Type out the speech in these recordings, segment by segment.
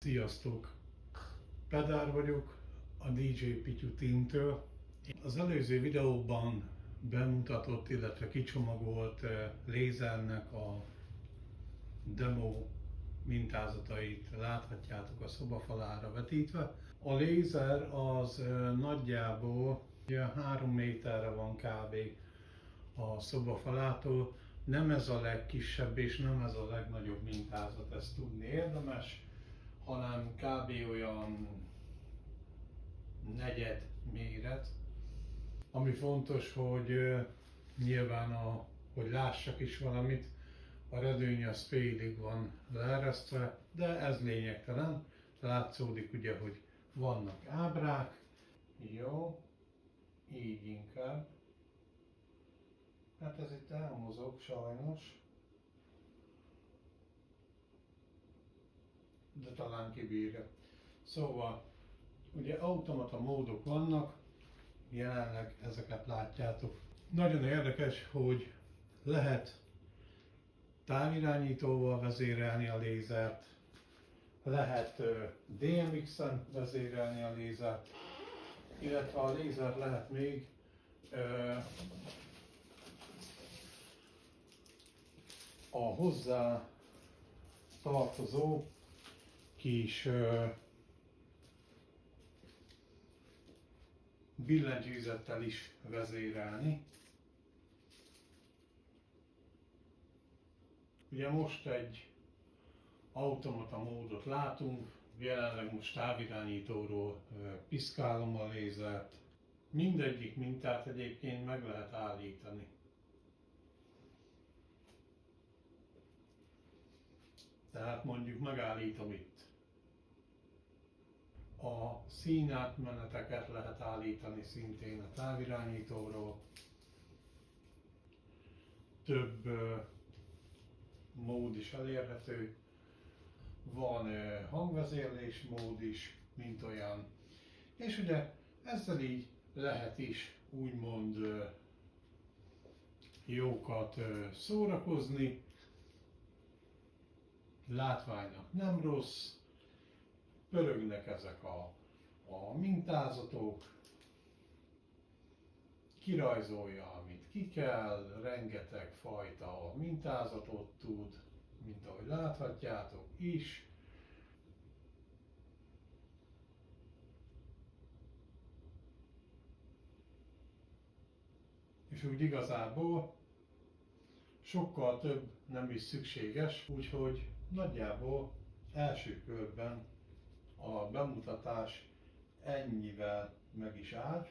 Sziasztok! Pedár vagyok a DJ Pityu Teamtől. Az előző videóban bemutatott, illetve kicsomagolt lézernek a demo mintázatait láthatjátok a szobafalára vetítve. A lézer az nagyjából 3 méterre van kb. A szobafalától. Nem ez a legkisebb és nem ez a legnagyobb mintázat, ezt tudni érdemes, hanem kb. Olyan negyed méret. Ami fontos, hogy nyilván, hogy lássak is valamit, a redőny az félig van leeresztve, de ez lényegtelen. Látszódik ugye, hogy vannak ábrák. Jó, így inkább. Hát ez itt elmozog sajnos, de talán kibírja. Szóval, ugye automata módok vannak, jelenleg ezeket látjátok. Nagyon érdekes, hogy lehet távirányítóval vezérelni a lézert, lehet DMX-en vezérelni a lézert, illetve a lézer lehet még a hozzá tartozó kis billentyűzettel is vezérelni. Ugye most egy automata módot látunk, jelenleg most távirányítóról piszkálom a lézert. Mindegyik mintát egyébként meg lehet állítani. Tehát mondjuk megállítom itt. A színátmeneteket lehet állítani szintén a távirányítóról. Több mód is elérhető. Van hangvezérlés mód is, mint olyan. És ugye ezzel így lehet is úgymond jókat szórakozni. Látványnak nem rossz, pörögnek ezek a mintázatok, kirajzolja, amit ki kell, rengeteg fajta mintázatot tud, mint ahogy láthatjátok is. És úgy igazából sokkal több nem is szükséges, úgyhogy nagyjából első körben a bemutatás ennyivel meg is áll,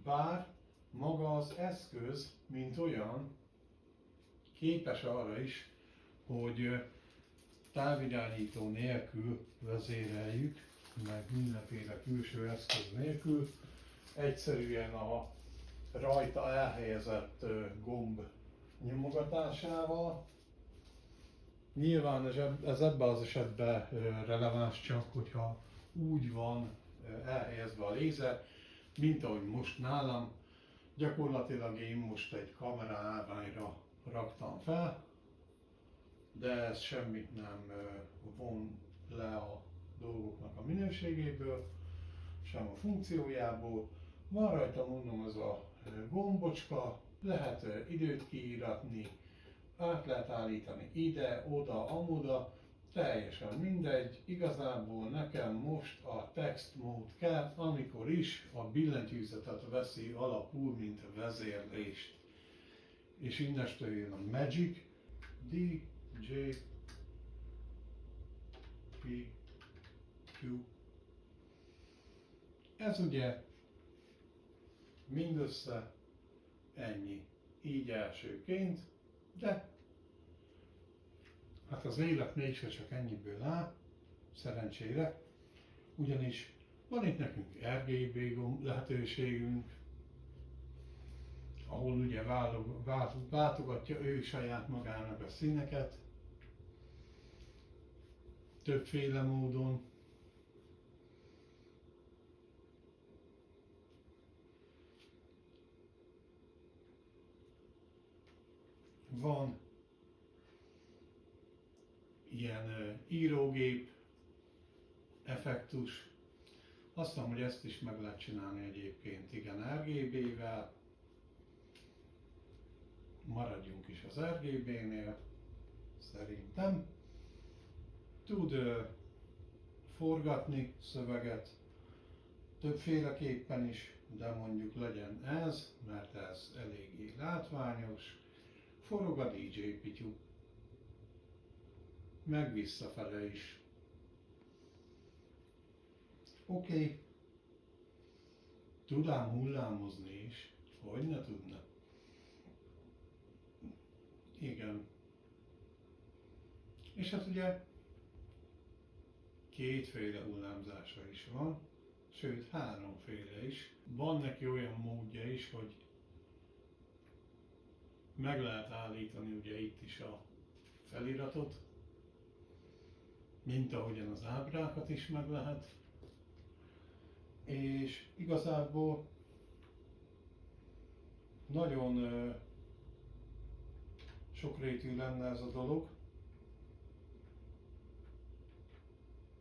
bár maga az eszköz, mint olyan, képes arra is, hogy távirányító nélkül vezéreljük, meg mindenféle külső eszköz nélkül, egyszerűen a rajta elhelyezett gomb nyomogatásával. Nyilván ez ebben az esetben releváns csak, hogyha úgy van elhelyezve a lézer, mint ahogy most nálam. Gyakorlatilag én most egy kamera állványra raktam fel, de ez semmit nem von le a dolgoknak a minőségéből, sem a funkciójából. Van rajta, mondom, ez a gombocska, lehet időt kiíratni, át lehet állítani ide, oda, amoda, teljesen mindegy. Igazából nekem most a text mód kell, amikor is a billentyűzetet veszi alapul, mint a vezérlést. És innestől jön a Magic, DJ, P, Q. Ez ugye mindössze ennyi, így elsőként, de hát az élet mégse csak ennyiből áll, szerencsére, ugyanis van itt nekünk RGB lehetőségünk, ahol ugye váltogatja ő saját magának a színeket, többféle módon. Van ilyen írógép, effektus. Azt hiszem, hogy ezt is meg lehet csinálni egyébként, igen, RGB-vel. Maradjunk is az RGB-nél, szerintem. Tud forgatni szöveget többféleképpen is, de mondjuk legyen ez, mert ez eléggé látványos. Forog a DJ pityu, meg visszafele is. Oké. Tud ám hullámozni is, hogy ne tudna. Igen. És hát ugye kétféle hullámzása is van, sőt háromféle is. Van neki olyan módja is, hogy meg lehet állítani ugye itt is a feliratot, mint ahogyan az ábrákat is meg lehet. És igazából nagyon sokrétű lenne ez a dolog,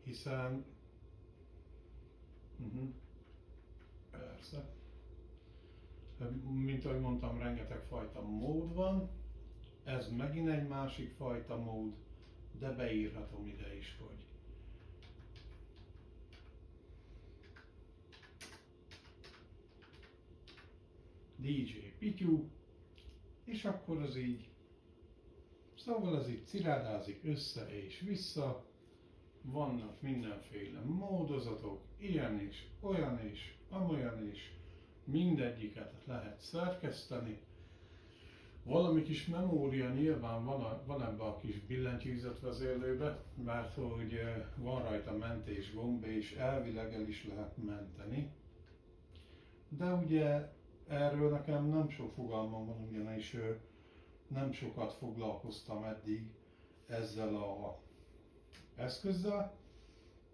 hiszen persze, mint ahogy mondtam, rengeteg fajta mód van, ez megint egy másik fajta mód, de beírhatom ide is, hogy DJ Pityu, és akkor az így, szóval ez így cirádázik össze és vissza, vannak mindenféle módozatok, ilyen is, olyan is, amolyan is, mindegyiket lehet szerkeszteni. Valami kis memória nyilván van ebbe a kis billentyűzetvezérlőbe, mert hogy van rajta mentés gomb, és elvileg el is lehet menteni. De ugye erről nekem nem sok fogalmam van, ugyanis nem sokat foglalkoztam eddig ezzel az eszközzel.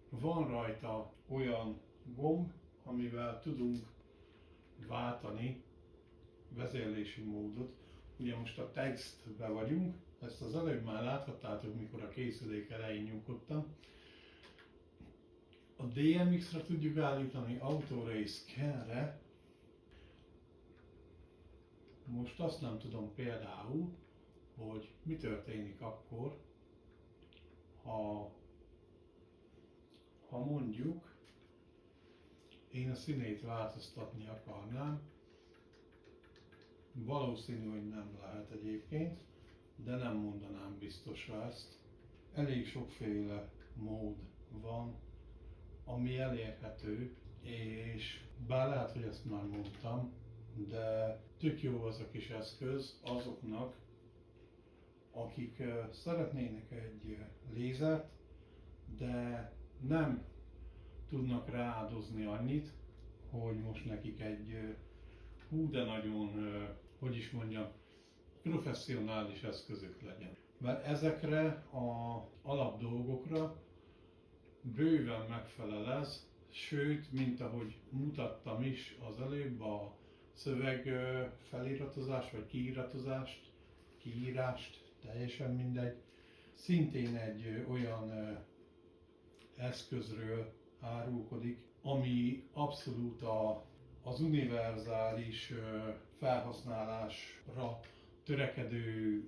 Van rajta olyan gomb, amivel tudunk váltani vezérlési módot. Ugye most a textbe vagyunk, ezt az előbb már láthattátok, mikor a készülék elején nyomkodtam. A DMX-re tudjuk állítani, Auto-Ray Scan-re. Most azt nem tudom például, hogy mi történik akkor, ha mondjuk én a színét változtatni akarnám. Valószínű, hogy nem lehet egyébként, de nem mondanám biztosra ezt. Elég sokféle mód van, ami elérhető, és bár lehet, hogy ezt már mondtam, de tök jó az a kis eszköz azoknak, akik szeretnének egy lézert, de nem tudnak rááldozni annyit, hogy most nekik egy hú de nagyon, hogy is mondjam, professzionális eszközök legyen. Mert ezekre az alapdolgokra bőven megfelel ez, sőt, mint ahogy mutattam is az előbb, a szöveg feliratozás vagy kiírást, teljesen mindegy. Szintén egy olyan eszközről árulkodik, ami abszolút az univerzális felhasználásra törekedő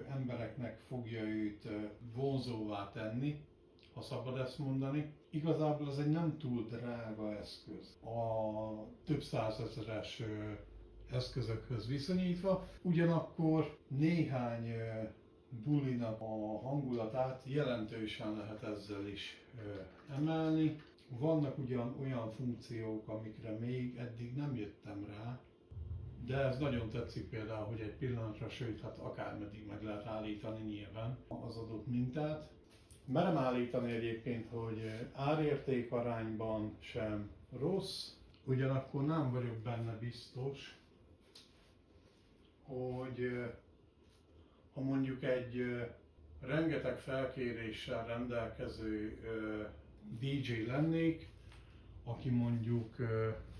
embereknek fogja őt vonzóvá tenni, ha szabad ezt mondani. Igazából ez egy nem túl drága eszköz a több százezeres eszközökhöz viszonyítva, ugyanakkor néhány bulinak a hangulatát jelentősen lehet ezzel is emelni. Vannak ugyan olyan funkciók, amikre még eddig nem jöttem rá, de ez nagyon tetszik például, hogy egy pillanatra, sőt, hát akármeddig meg lehet állítani nyilván az adott mintát. Merem állítani egyébként, hogy árérték arányban sem rossz, ugyanakkor nem vagyok benne biztos, hogy ha mondjuk egy rengeteg felkéréssel rendelkező DJ lennék, aki mondjuk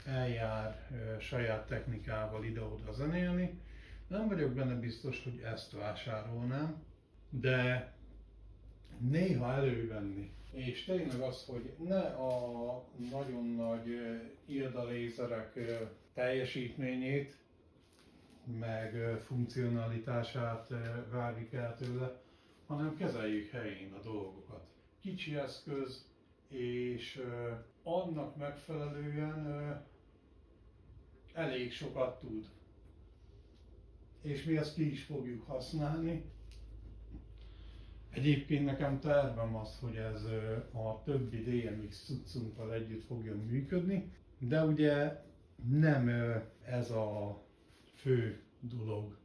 eljár saját technikával ide-oda zenélni, nem vagyok benne biztos, hogy ezt vásárolnám, de néha elővenni És tényleg az, hogy ne a nagyon nagy ILDA lézerek teljesítményét, meg funkcionalitását várjuk el tőle, hanem kezeljük helyén a dolgokat. Kicsi eszköz, és annak megfelelően elég sokat tud. És mi ezt ki is fogjuk használni. Egyébként nekem tervem az, hogy ez a többi DMX cuccunkkal együtt fogjon működni, de ugye nem ez a fő dolog.